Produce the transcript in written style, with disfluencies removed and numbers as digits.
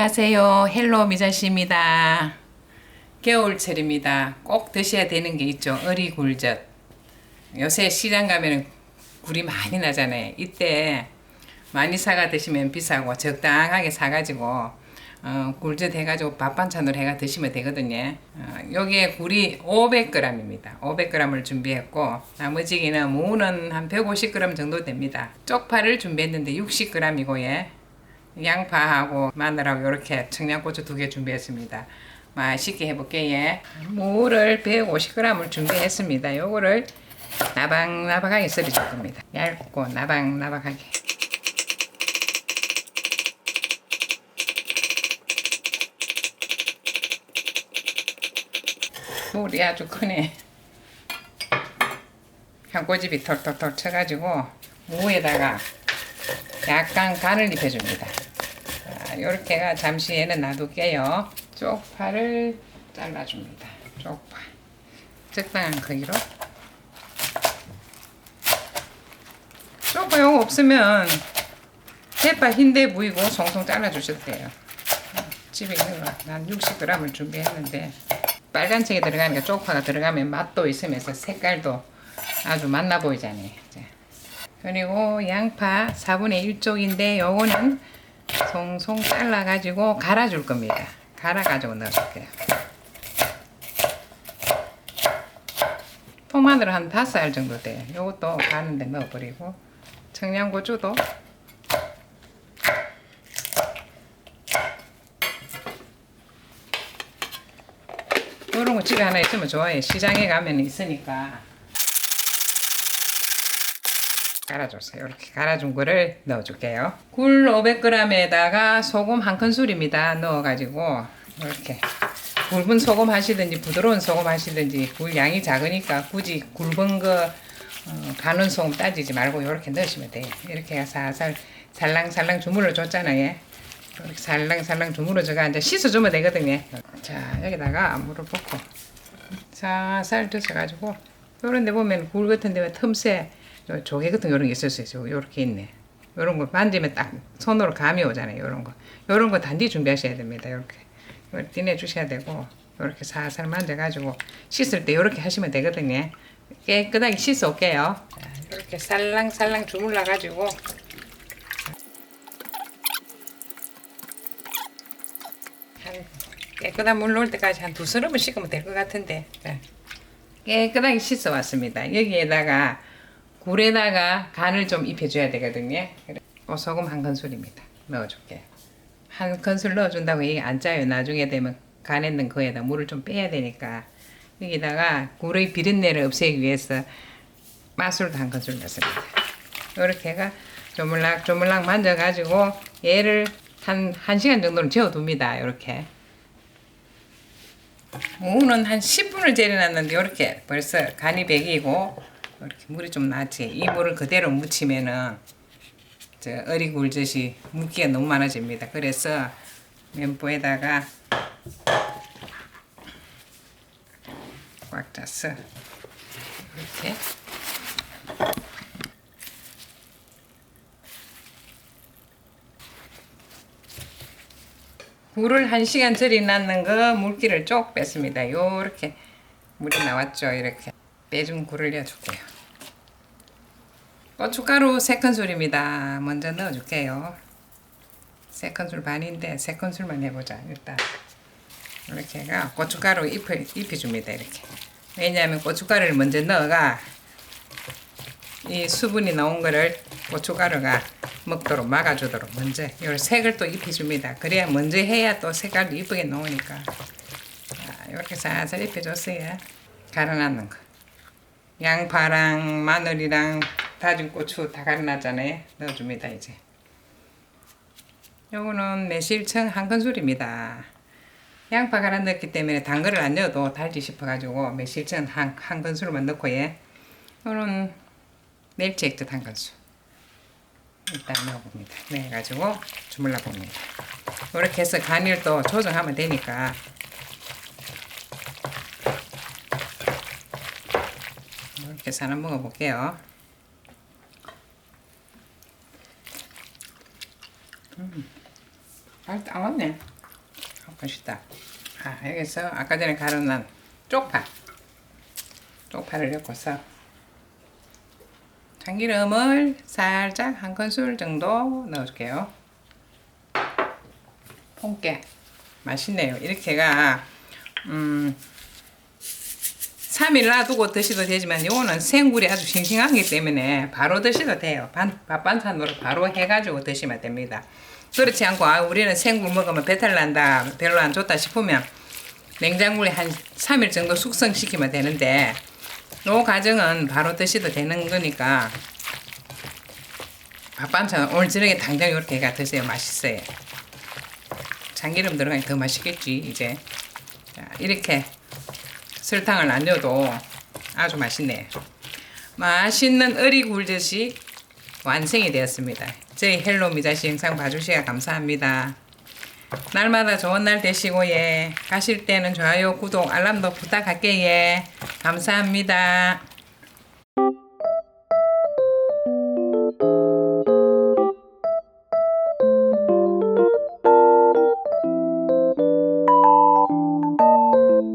안녕하세요. 헬로 미자씨입니다. 겨울철입니다. 꼭 드셔야 되는 게 있죠. 어리굴젓. 요새 시장 가면 굴이 많이 나잖아요. 이때 많이 사가 드시면 비싸고 적당하게 사가지고 굴젓 해가지고 밥 반찬으로 해가 드시면 되거든요. 여기에 굴이 500g입니다. 500g을 준비했고 나머지는 무는 한 150g 정도 됩니다. 쪽파를 준비했는데 60g이고 양파하고 마늘하고 이렇게 청양고추 2개 준비했습니다. 맛있게 해볼게요. 무를 150g을 준비했습니다. 요거를 나박나박하게 썰어줄 겁니다. 얇고 나박나박하게. 물이 아주 크네. 향고집이 털털털 쳐가지고 무에다가 약간 간을 입혀줍니다. 이렇게가 잠시에는 놔둘게요. 쪽파를 잘라줍니다. 쪽파 적당한 크기로. 쪽파 요거 없으면 대파 흰데 부이고 송송 잘라주셔도 돼요. 집에 있는 거 한 60g을 준비했는데 빨간색이 들어가니까 쪽파가 들어가면 맛도 있으면서 색깔도 아주 맛나 보이잖아요. 그리고 양파 4분의 1쪽인데 요거는 송송 잘라가지고 갈아줄 겁니다. 갈아가지고 넣어줄게요. 통마늘 한 5알 정도 돼요. 요것도 가는데 넣어버리고 청양고추도 요런 거 집에 하나 있으면 좋아요. 시장에 가면 있으니까. 갈아줬어요. 이렇게 갈아준 거를 넣어줄게요. 굴 500g에다가 소금 1큰술입니다. 넣어가지고 이렇게 굵은 소금 하시든지 부드러운 소금 하시든지 굴 양이 작으니까 굳이 굵은 거 가는 소금 따지지 말고 이렇게 넣으시면 돼요. 이렇게 살살 살랑살랑 주물러 줬잖아요. 이렇게 살랑살랑 주물러 줘가 이제 씻어주면 되거든요. 자, 여기다가 물을 붓고 살살 드셔가지고 요런 데 보면 굴 같은 데 틈새 조개 같은 이런 게 있을 수 있어요. 요렇게 있네. 요런 거 만지면 딱 손으로 감이 오잖아요. 요런 거 단디 준비하셔야 됩니다. 요렇게 띠내 주셔야 되고 요렇게 살살 만져가지고 씻을 때 요렇게 하시면 되거든요. 깨끗하게 씻어 올게요. 이렇게 살랑살랑 주물러 가지고 깨끗한 물 넣을 때까지 한 2서름을 씻으면 될 것 같은데 깨끗하게 씻어 왔습니다. 여기에다가 굴에다가 간을 좀 입혀줘야 되거든요. 소금 1큰술입니다. 넣어줄게요. 1큰술 넣어준다고 이게 안 짜요. 나중에 되면 간했는 거에다 물을 좀 빼야 되니까 여기다가 굴의 비린내를 없애기 위해서 맛술도 1큰술 넣습니다. 이렇게 해가 조물락 만져가지고 얘를 한 1시간 정도는 재워둡니다. 이렇게 무는 한 10분을 재려놨는데 이렇게 벌써 간이 배기고 이렇게 물이 좀 나지. 이 물을 그대로 묻히면은 어리굴젓이 물기가 너무 많아집니다. 그래서 면보에다가 꽉 짜서 이렇게 굴을 1시간 절여놨는 거 물기를 쭉 뺐습니다. 요렇게 물이 나왔죠. 이렇게 빼준 굴을 넣어줄게요. 고춧가루 3큰술입니다. 먼저 넣어줄게요. 3큰술 반인데 3큰술만 해보자. 일단 이렇게 해가 고춧가루 입혀줍니다. 이렇게. 왜냐하면 고춧가루를 먼저 넣어가 이 수분이 나온 거를 고춧가루가 먹도록 막아주도록 먼저 이 색을 또 입혀줍니다. 그래야 먼저 해야 또 색깔도 이쁘게 나오니까. 자, 이렇게 살살 입혀줬어요. 갈아놨는 거. 양파랑 마늘이랑 다진 고추 다 갈아놨잖아요. 넣어줍니다. 이제 요거는 매실청 1큰술입니다. 양파 갈아 넣었기 때문에 단 거를 안 넣어도 달지 싶어가지고 매실청 한 큰술만 넣고 요거는 멸치 액젓 1큰술 일단 넣어봅니다. 넣어가지고 주물러 봅니다. 이렇게 해서 간을 또 조정하면 되니까 이렇게 해서 하나 먹어볼게요. 잘 따왔네. 맛있다. 아, 여기서 아까 전에 갈아놓은 쪽파를 넣고서 참기름을 살짝 한 큰술 정도 넣어줄게요. 폰깨 맛있네요. 이렇게가 3일 놔두고 드셔도 되지만 요거는 생굴이 아주 싱싱하기 때문에 바로 드셔도 돼요. 밥 반찬으로 바로 해가지고 드시면 됩니다. 그렇지 않고 우리는 생굴 먹으면 배탈 난다, 별로 안 좋다 싶으면 냉장고에 한 3일 정도 숙성시키면 되는데 요 과정은 바로 드셔도 되는 거니까 밥 반찬 오늘 저녁에 당장 이렇게 해가 드세요. 맛있어요. 참기름 들어가니 더 맛있겠지 이제. 자, 이렇게 설탕을 안 넣어도 아주 맛있네요. 맛있는 어리굴젓이 완성이 되었습니다. 저희 헬로 미자씨 영상 봐주셔서 감사합니다. 날마다 좋은 날 되시고 예. 가실 때는 좋아요, 구독, 알람도 부탁할게요. 예. 감사합니다.